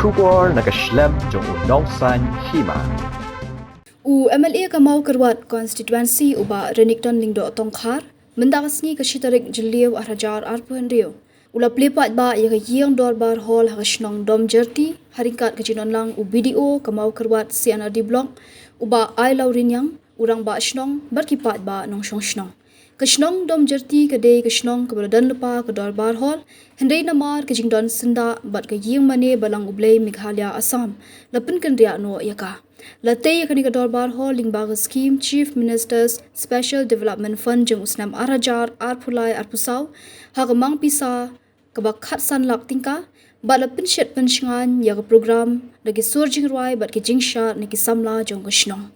Shubor nakaslem jong unong san hima. MLA Kamau Kerwat constituency uba Renington Lingdo Tongkhar mendakasni kashitarik jeliu arajar arpuan rio. Ula plepat ba ya yang dorbar hall hagashnong dom jerti haringkat kejinon lang BDO Kamau Kerwat CNRD block uba ai laurinyang urang ba shnong berkipat ba nong shnong. Kashnong dom jerti kedai kashnong kebaladan lepa ke dorbar hall hendai namar kejingdon senda bat ke ying mane balang ublay Meghalaya Assam lapen kendria no yaka. Latay kani ke dorbar hall lingbaga scheme Chief Minister's Special Development Fund jeng usnam arajar arpulai arpusaw hagamang pisa kebakhat san lak tingka bat lapen shet penshingan ya ke program lagi surjing ruai bat ke jingsha niki samla jong kashnong.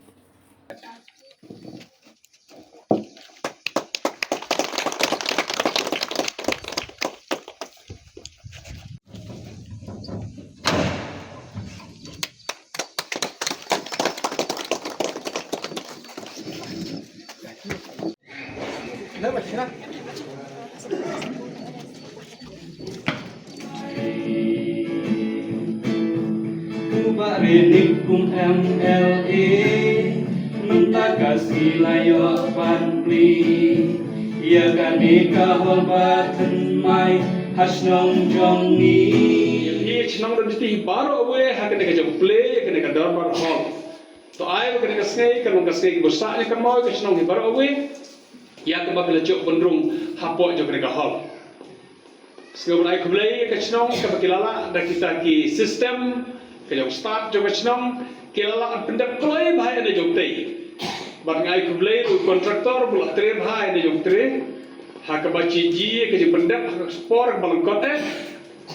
Renington MLA mentakasi layak panpli ia gani kahol batan mai hasnong jongi each number of the baro away hakan ka jong play kan ka dorbar hall to ay kan ka snake kan ka snake bosa ni kan mo ka snong baro away ya ka babila jok bendrung hapo jok ka hall sekarang ay kublay ka snong ka bakilala da kita ki system kayong start jong snong kilala ang pendap kloy bahay na jong tay bang ay kublay kontraktor bulak tre bahay na jong tre hakabachi ji kayong pendap spor balang kote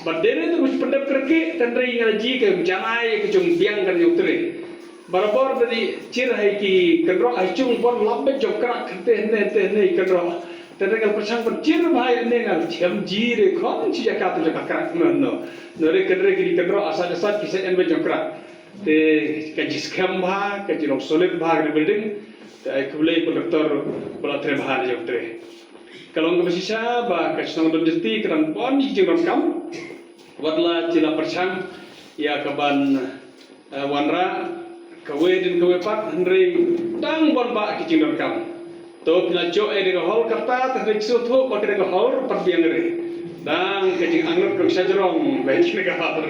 badere tu pendap kerke tandai ngaji ke janai ke jong biang kan jong tre barabar dari cir hai ki kendro ai chung bon lambe jong krak kente ne kendro tandai kal persang cir bahay ne ngal jam ji re khon chi jakat le krak no nore kendre ki kendro asal kise enbe jong krak te kaji scam bha kaji rok solid bha ne building te ai kublai kontraktor bola tre bha jong tre kalong ke besisa ba kasnong dom jeti kan pon ji jong kam wadla cila persang ya kaban wanra kawe din kawe pat hendri tang bon ba ki jong kam to pila jo e de hol karta te su tho ko de hol par biang re dang kajing angnut kong sajrong baik ni kahar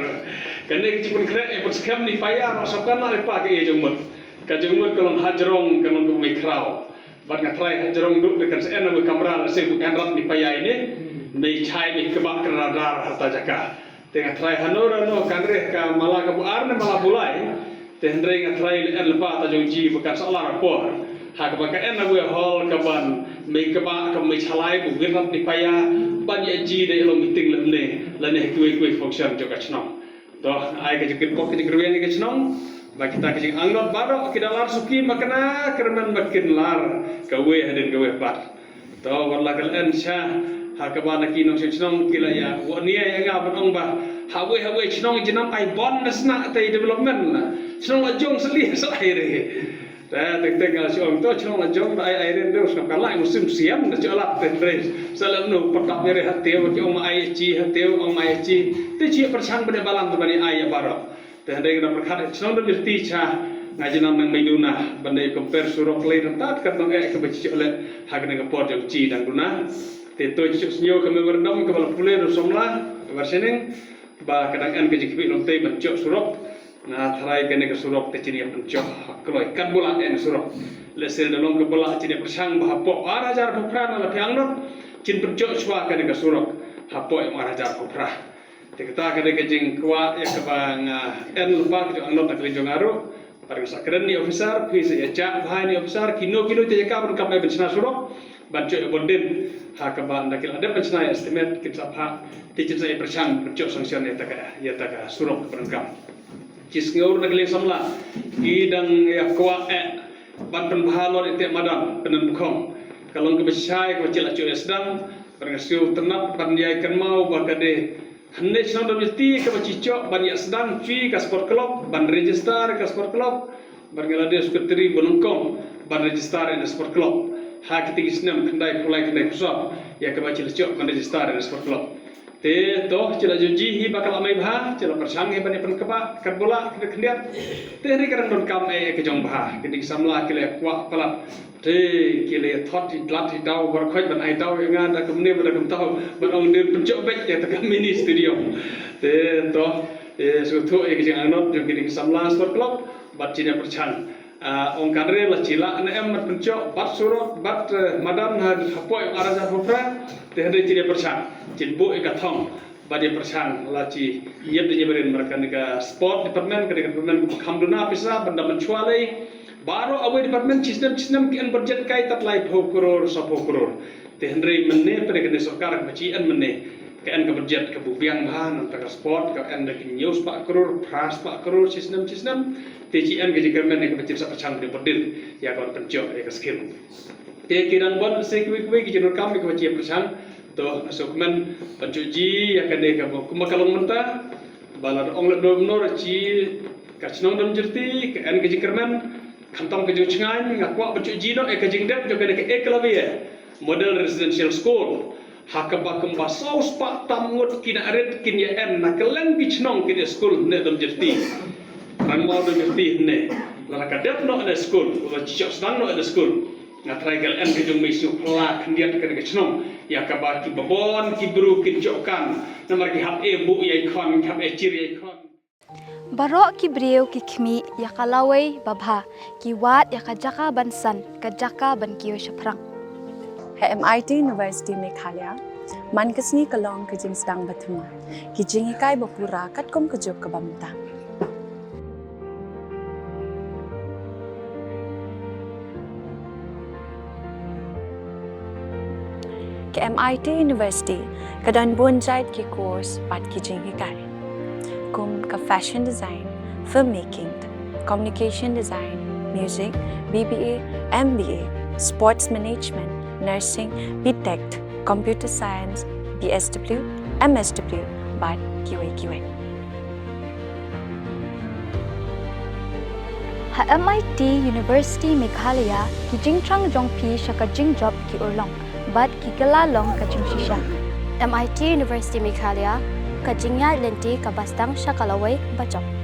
kene kipun kre e pun skam ni paya no sokan na lepa ke jong mut kajing mut kalon hajrong kalon ku mikrao bat ngatrai hajrong duk dekat sen na kamera se bukan rat ni paya ini nei chai ni kebak radar harta jaka tengah trai hanora no kanre ka mala ka bu arne mala bulai tendre ngatrai en lepa ta jong ji bukan salah rapor hak baka en na hol kaban me keba ka me chalai bu girat ni paya ban ya ji de lo meeting le ne kuai function jo kachnong to ai ka jikit pok jikit ruang ka chnong ba kita ka jing angot baro kidalar suki makna kerman makin lar kawe hadin kawe pat to walla kal en sha hakabana kinong chnong kila ya wania ya ga banong ba hawe chnong jinam ai bon nasna tai development chnong la jong seli sa aire tengah siang tu cuma lajong ai ren terus nak kalah musim siam dah jalan tendres salam nu patak mere hati om ai ci hati om ai ci tu ci persang pada balam tu bani ai baro tendai kita berkat cuma dah berti cha ngajinan nang meduna bandai compare surok lain tat katong ke baci oleh hak nang port jong ci dan guna te tu ci snyo kami berdom ke bala pule somla versening ba kadang an ke jikbi long tei bancok surok na tharai kene ke surok te chini pencok kloi kan bola en surok lesel dalong ke bola chini persang bahapo arajar kopra na piang no chin pencok swa kene ke surok hapo em arajar kopra te kata kene ke jing kwa ya ke bang en lupa ke angnot na klinjong aro paring sakren ni officer phi se ya cha bhai ni officer kino te ka ban kamai bencna surok bancok bondin ha ke ban dakil ada bencna estimate kita ha te chin sai persang pencok sanction ya ta ka surok berengkam Cisngur negeri samla idang ya kwa ban penbahalon itu madam penen bukhong kalau ke besai ke cila cu sedang berngasiu tenap ban dia ikan mau bakade hande senang dom jeti ke bacicok ban ya sedang cui ke sport club ban register ke sport club ban ngelade sekretari bonongkong ban register in sport club ha ketinggi senam kendai pulai kendai pusat ya ke bacicok ban register in sport club Te toh cila juji hi bakal amai bah, cila persang hi bani pen keba, kat bola kena kendiat. Te hari kadang don kam ke jong bah, kini samla kile kuak palap. Te kile thot hi dlat hi dau bar khoi ban ai dau ngan da kum ne ban kum tahu ban ong den pencok bek ya tak mini studio. Te toh su thu ke jang anot jong kini samla sport club bat cina persang. Ong kadre la cila ana em mat pencok bat surot bat madam hapoi araja hofra te hari cina persang. Cinbu eka thong badi persang laci yep de nyeberin mereka nika sport department ke department khamduna pisa benda mencualai baru awal department sistem kian budget kai tat lai 10 crore 10 crore te hendri menne pada kene sarkar baci an menne kan ke budget ke bubiang bahan antara sport ke an de news 4 crore pras 4 crore sistem TCN ke jikamen ke budget sa persang de bodil ya kon pencok ke skill te kiran bon sekwi-kwi ke jenur kam ke baci persang to asukmen pencuci yang kene kamu kumakalong menta balar onglet domnor ci kacnong dom jerti ke en gaji kermen kantong ke jungan ngakwa pencuci no kajing dep jo kene ke eklawe model residential school hakaba kemba saus pak tamngut kina aret kin ya en nakeleng kicnong kine school ne dom jerti ran mo dom jerti ne lara kadep no ada school wa cicok sedang no ada school ngatrai gal en ke jung misu pla kendiat ke kecnong ya kabaki babon ki bru ki jokan namar ki hab e bu yai khon hab e chir yai khon barok ki breu ki khmi ya kalawai babha ki wat ya kajaka bansan kajaka ban kiyo shaprang MIT University Meghalaya man kasni kalong ke jing sedang bathuma ki jing kai bapura kat kom kejok ke bamta ke MIT University kadan bonjait ki course pat ki jing hikai kum ka fashion design, filmmaking, communication design, music, BBA, MBA, sports management, nursing, BTech, computer science, BSW, MSW, bat QA. ha MIT University Meghalaya ki jingtrang jongpi shaka jing job ki urlong bat ki galalong ka shisha MIT University Meghalaya kajingya lenti kabastang syakalawai bacok.